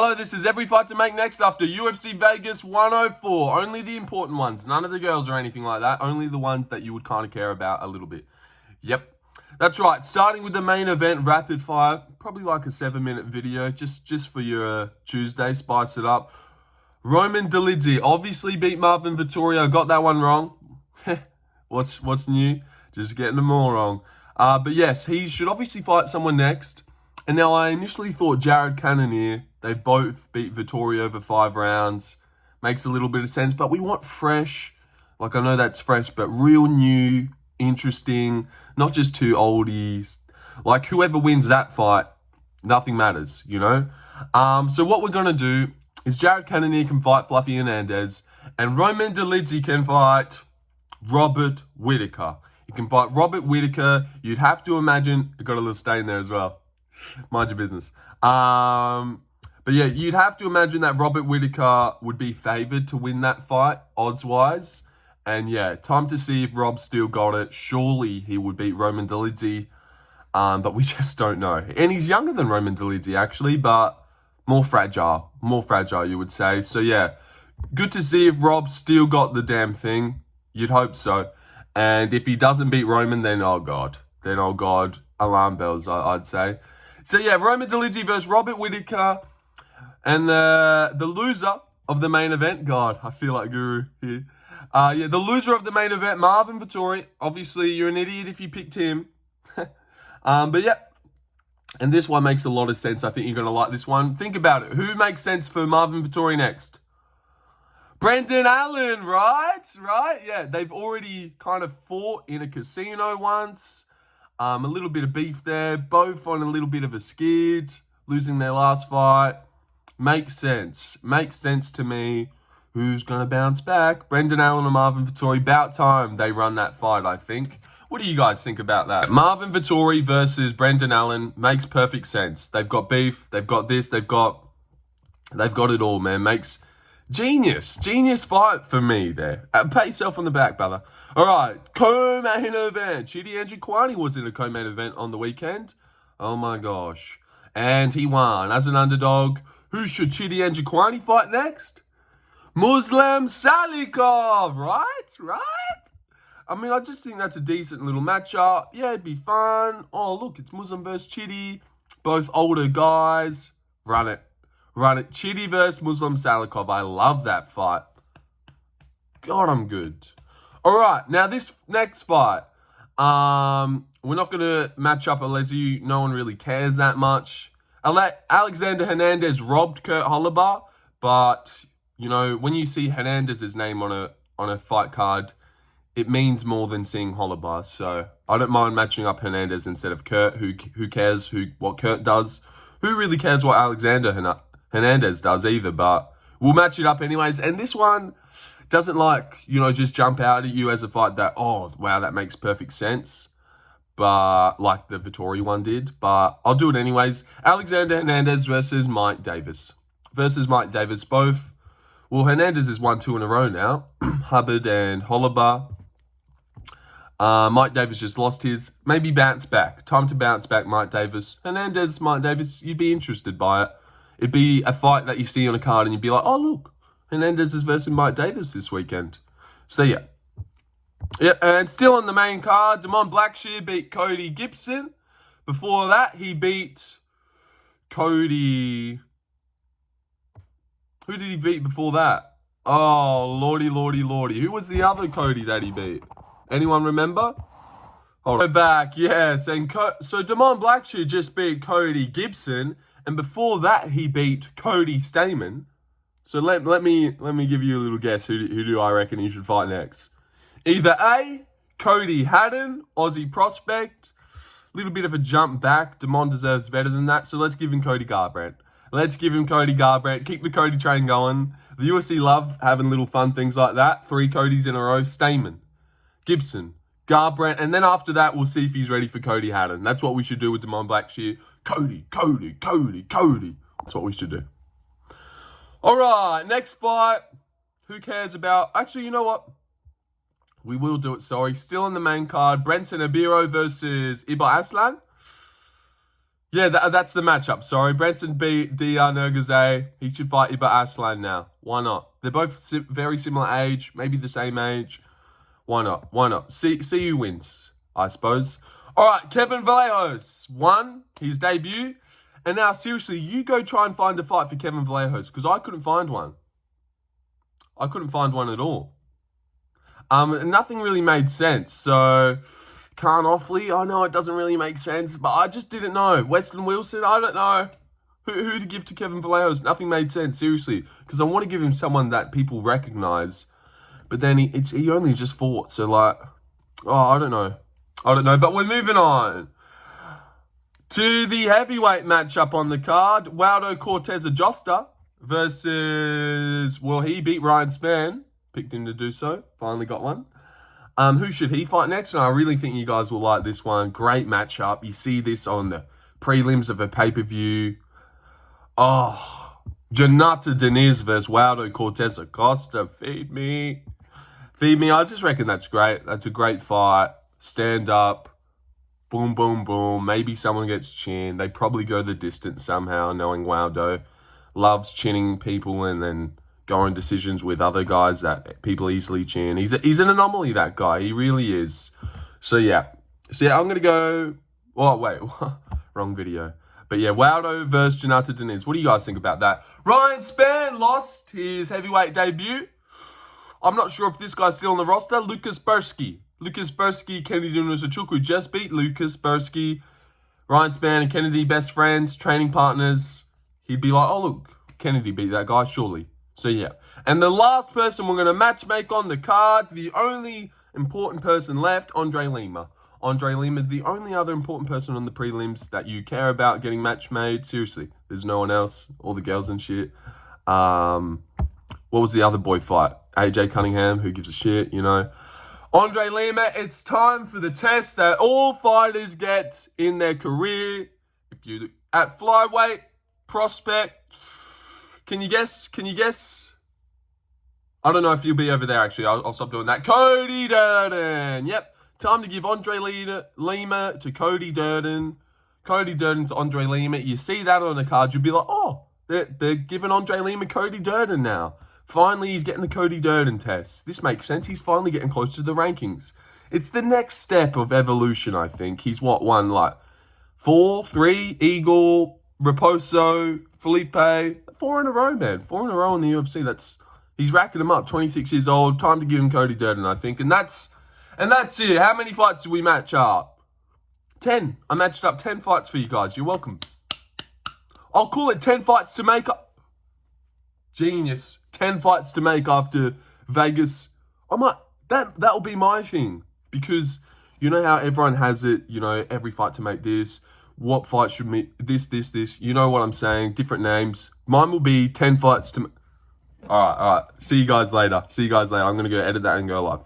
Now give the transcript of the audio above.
Hello, this is every fight to make next after UFC Vegas 104. Only the important ones, none of the girls or anything like that. Only the ones that you would kind of care about a little bit. Yep, that's right. Starting with the main event, rapid fire. Probably like a 7-minute video, just for your Tuesday. Spice it up. Roman Dolidze obviously beat Marvin Vettori. I got that one wrong. What's new? Just getting them all wrong. But yes, he should obviously fight someone next. And now I initially thought Jared Cannonier. They both beat Vettori over 5 rounds. Makes a little bit of sense. But we want fresh. Like, I know that's fresh, but real new, interesting. Not just two oldies. Like, whoever wins that fight, nothing matters, you know? So what we're going to do is Jared Cannonier can fight Fluffy Hernandez. And Roman Dolidze can fight Robert Whittaker. You can fight Robert Whittaker. You'd have to imagine... I got a little stain there as well. Mind your business. But yeah, you'd have to imagine that Robert Whittaker would be favoured to win that fight, odds-wise. And yeah, time to see if Rob still got it. Surely he would beat Roman Dolidze. But we just don't know. And he's younger than Roman Dolidze, actually, but more fragile. More fragile, you would say. So yeah, good to see if Rob still got the damn thing. You'd hope so. And if he doesn't beat Roman, then oh God. Then oh God, alarm bells, I'd say. So yeah, Roman Dolidze versus Robert Whittaker. And the loser of the main event, God, I feel like Guru here. Yeah, the loser of the main event, Marvin Vettori. Obviously, you're an idiot if you picked him. But yeah, and this one makes a lot of sense. I think you're going to like this one. Think about it. Who makes sense for Marvin Vettori next? Brendan Allen, right? Right? Yeah, they've already kind of fought in a casino once. A little bit of beef there. Both on a little bit of a skid. Losing their last fight. Makes sense. Makes sense to me. Who's going to bounce back? Brendan Allen or Marvin Vettori? About time they run that fight, I think. What do you guys think about that? Marvin Vettori versus Brendan Allen makes perfect sense. They've got beef. They've got this. They've got it all, man. Makes genius fight for me there. Pat yourself on the back, brother. All right, co-main event. Chidi Njokuani was in a co-main event on the weekend. Oh my gosh. And he won as an underdog. Who should Chidi Njokuani fight next? Muslim Salikov, right? I mean, I just think that's a decent little matchup. Yeah, it'd be fun. Oh, look, it's Muslim versus Chidi. Both older guys. Run it. Chidi versus Muslim Salikov. I love that fight. God, I'm good. All right, now this next fight. We're not going to match up Alesi. No one really cares that much. Alexander Hernandez robbed Kurt Holobaugh, but, you know, when you see Hernandez's name on a fight card, it means more than seeing Holobaugh. So I don't mind matching up Hernandez instead of Kurt. Who cares what Kurt does? Who really cares what Alexander Hernandez does either? But we'll match it up anyways. And this one doesn't just jump out at you as a fight that, oh, wow, that makes perfect sense. But like the Vettori one did. But I'll do it anyways. Alexander Hernandez versus Mike Davis. Both. Well, Hernandez has won 2 in a row now. Hubbard and Holobaugh. Mike Davis just lost his. Maybe bounce back. Time to bounce back, Mike Davis. Hernandez, Mike Davis, you'd be interested by it. It'd be a fight that you see on a card and you'd be like, oh, look. Hernandez is versus Mike Davis this weekend. So, yeah. Yep, and still on the main card, Damon Blackshear beat Cody Gibson. Before that, he beat Cody... Who did he beat before that? Oh, lordy. Who was the other Cody that he beat? Anyone remember? Hold on. Go back, yes. So Damon Blackshear just beat Cody Gibson, and before that, he beat Cody Stamann. So let me give you a little guess. Who do I reckon he should fight next? Either A, Cody Haddon, Aussie prospect. Little bit of a jump back. Damon deserves better than that. So let's give him Cody Garbrandt. Keep the Cody train going. The UFC love having little fun things like that. 3 Codys in a row. Stamann, Gibson, Garbrandt. And then after that, we'll see if he's ready for Cody Haddon. That's what we should do with Damon Blackshear. Cody. That's what we should do. All right, next fight. Who cares about... Actually, you know what? We will do it, sorry. Still on the main card. Brenton Abiro versus Iba Aslan. Yeah, that's the matchup. Sorry, Branson beat Dr. Nergaze. He should fight Iba Aslan now. Why not? They're both very similar age, maybe the same age. Why not? Why not? See who wins, I suppose. All right, Kevin Vallejos won his debut. And now, seriously, you go try and find a fight for Kevin Vallejos, because I couldn't find one. I couldn't find one at all. Nothing really made sense. So, Khan Offley, I know it doesn't really make sense, but I just didn't know. Weston Wilson, I don't know. Who to give to Kevin Vallejos? Nothing made sense, seriously. Because I want to give him someone that people recognize. But then he only just fought. So, like, I don't know. But we're moving on to the heavyweight matchup on the card. Waldo Cortez Ajosta versus, well, he beat Ryan Spann. Picked him to do so. Finally got one. Who should he fight next? And I really think you guys will like this one. Great matchup. You see this on the prelims of a pay-per-view. Oh, Jonata Deniz versus Waldo Cortez Acosta. Feed me. I just reckon that's great. That's a great fight. Stand up. Boom, boom, boom. Maybe someone gets chinned. They probably go the distance somehow, knowing Waldo loves chinning people and then going decisions with other guys that people easily chin. He's an anomaly, that guy. He really is. So, yeah, I'm going to go... Oh, wait. Wrong video. But, yeah, Waldo versus Jonata Deniz. What do you guys think about that? Ryan Spann lost his heavyweight debut. I'm not sure if this guy's still on the roster. Lucas Bursky, Kennedy Nuzachukwu just beat Lucas Bursky. Ryan Spann and Kennedy, best friends, training partners. He'd be like, oh, look, Kennedy beat that guy, surely. So, yeah. And the last person we're going to match make on the card, the only important person left, Andre Lima. Andre Lima, the only other important person on the prelims that you care about getting match made. Seriously, there's no one else. All the girls and shit. What was the other boy fight? AJ Cunningham, who gives a shit, you know. Andre Lima, it's time for the test that all fighters get in their career. If you at flyweight, prospect, can you guess? I don't know if you'll be over there, actually. I'll stop doing that. Cody Durden. Yep. Time to give Andre Lima to Cody Durden. Cody Durden to Andre Lima. You see that on the card, you'll be like, oh, they're giving Andre Lima Cody Durden now. Finally, he's getting the Cody Durden test. This makes sense. He's finally getting close to the rankings. It's the next step of evolution, I think. He's won like 4, 3, Eagle, Raposo, Felipe. 4 in a row, man. 4 in a row in the UFC. He's racking them up. 26 years old. Time to give him Cody Durden, I think. And that's it. How many fights do we match up? 10. I matched up 10 fights for you guys. You're welcome. I'll call it 10 fights to make up. Genius. 10 fights to make after Vegas. That'll be my thing. Because you know how everyone has it, you know, every fight to make this. What fight should meet this. You know what I'm saying. Different names. Mine will be 10 fights to... All right. See you guys later. I'm going to go edit that and go live.